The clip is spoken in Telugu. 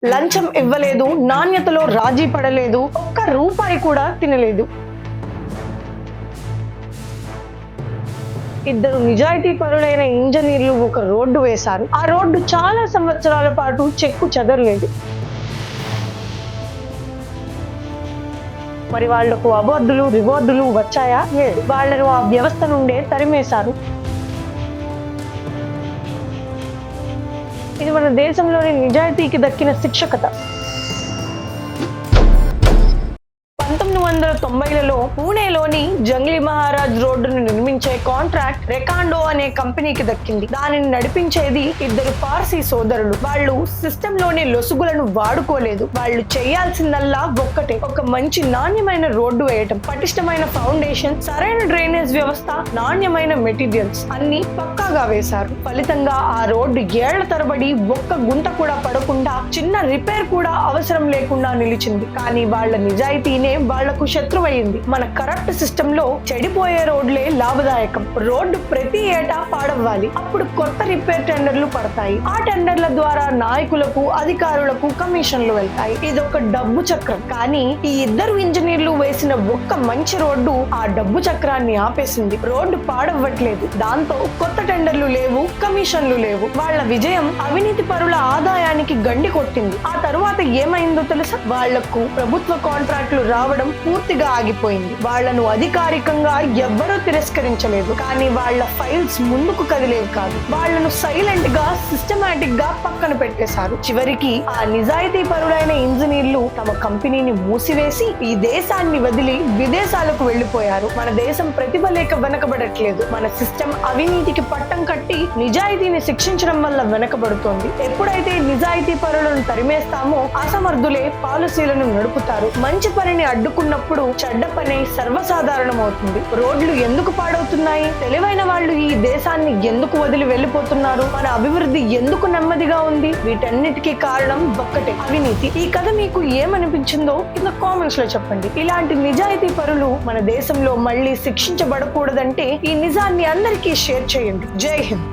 లంచం ఇవ్వలేదు, నాణ్యతలో రాజీ పడలేదు, ఒక్క రూపాయి కూడా తినలేదు. ఇద్దరు నిజాయితీ పరులైన ఇంజనీర్లు ఒక రోడ్డు వేశారు. ఆ రోడ్డు చాలా సంవత్సరాల పాటు చెక్కు చెదరలేదు. మరి వాళ్లకు అవార్డులు రివార్డులు వచ్చాయా? లేదు. వాళ్లను ఆ వ్యవస్థ నుండే తరిమేశారు. ఇది మన దేశంలోని నిజాయితీకి దక్కిన శిక్షకత. 1990లలో పూణేలోని జంగ్లీ మహారాజ్ రోడ్డును నిర్మించే కాంట్రాక్ట్ రెకాండో అనే కంపెనీకి దక్కింది. దానిని నడిపించేది ఇద్దరు పార్సీ సోదరులు. వాళ్ళు సిస్టమ్ లోని లొసుగులను వాడుకోలేదు. వాళ్ళు చేయాల్సిందల్లా ఒక్కటే, ఒక మంచి నాణ్యమైన రోడ్డు వేయటం, పటిష్టమైన ఫౌండేషన్, సరైన డ్రైనేజ్ వ్యవస్థ, నాణ్యమైన మెటీరియల్స్ అన్ని పక్కాగా వేశారు. ఫలితంగా ఆ రోడ్డు ఏళ్ల తరబడి ఒక్క గుంత కూడా పడకుండా, చిన్న రిపేర్ కూడా అవసరం లేకుండా నిలిచింది. కానీ వాళ్ళ నిజాయితీనే వాళ్లకు శత్రువైంది. మన కరప్ట్ సిస్టమ్ లో చెడిపోయే రోడ్లే లాభదాయకం. రోడ్డు ప్రతి ఏటా పాడవ్వాలి. అప్పుడు కొత్త రిపేర్ టెండర్లు పడతాయి. ఆ టెండర్ల ద్వారా నాయకులకు, అధికారులకు కమిషన్లు వెళ్తాయి. ఇదొక డబ్బు చక్రం. కానీ ఈ ఇద్దరు ఇంజనీర్లు వేసిన ఒక్క మంచి రోడ్డు ఆ డబ్బు చక్రాన్ని ఆపేసింది. రోడ్డు పాడవ్వట్లేదు. దాంతో కొత్త టెండర్లు లేవు, కమిషన్లు లేవు. వాళ్ళ విజయం అవినీతి పరుల ఆదాయానికి గండి కొట్టింది. ఆ తరువాత ఏమైందో తెలుసా? వాళ్లకు ప్రభుత్వ కాంట్రాక్టులు రావడం పూర్తిగా ఆగిపోయింది. వాళ్లను అధికారికంగా ఎవ్వరూ తిరస్కరించలేదు. కానీ వాళ్ల ఫైల్స్ ముందుకు కదిలేవి కాదు. వాళ్లను సైలెంట్ గా, సిస్టమాటిక్ గా పక్కన పెట్టేశారు. చివరికి ఆ నిజాయితీ పరులైన ఇంజనీర్లు తమ కంపెనీని మూసివేసి ఈ దేశాన్ని వదిలి విదేశాలకు వెళ్లిపోయారు. మన దేశం ప్రతిభ లేక వెనకబడట్లేదు. మన సిస్టమ్ అవినీతికి పట్టం కట్టి నిజాయితీని శిక్షించడం వల్ల వెనకబడుతోంది. ఎప్పుడైతే నిజాయితీ పరులను తరిమేస్తామో అసమర్థులే పాలసీలను నడుపుతారు. మంచి పనిని అడ్డుకున్నప్పుడు చెడ్డ పని సర్వసాధారణం అవుతుంది. రోడ్లు ఎందుకు పాడవుతున్నాయి? తెలివైన వాళ్ళు ఈ దేశాన్ని ఎందుకు వదిలి వెళ్లిపోతున్నారు? మన అభివృద్ధి ఎందుకు నెమ్మదిగా ఉంది? వీటన్నిటికీ కారణం ఒక్కటే, అవినీతి. ఈ కథ మీకు ఏమనిపించిందో కింద కామెంట్స్ లో చెప్పండి. ఇలాంటి నిజాయితీ పరులు మన దేశంలో మళ్ళీ శిక్షించబడకూడదంటే ఈ నిజాన్ని అందరికీ షేర్ చేయండి. జై హింద్.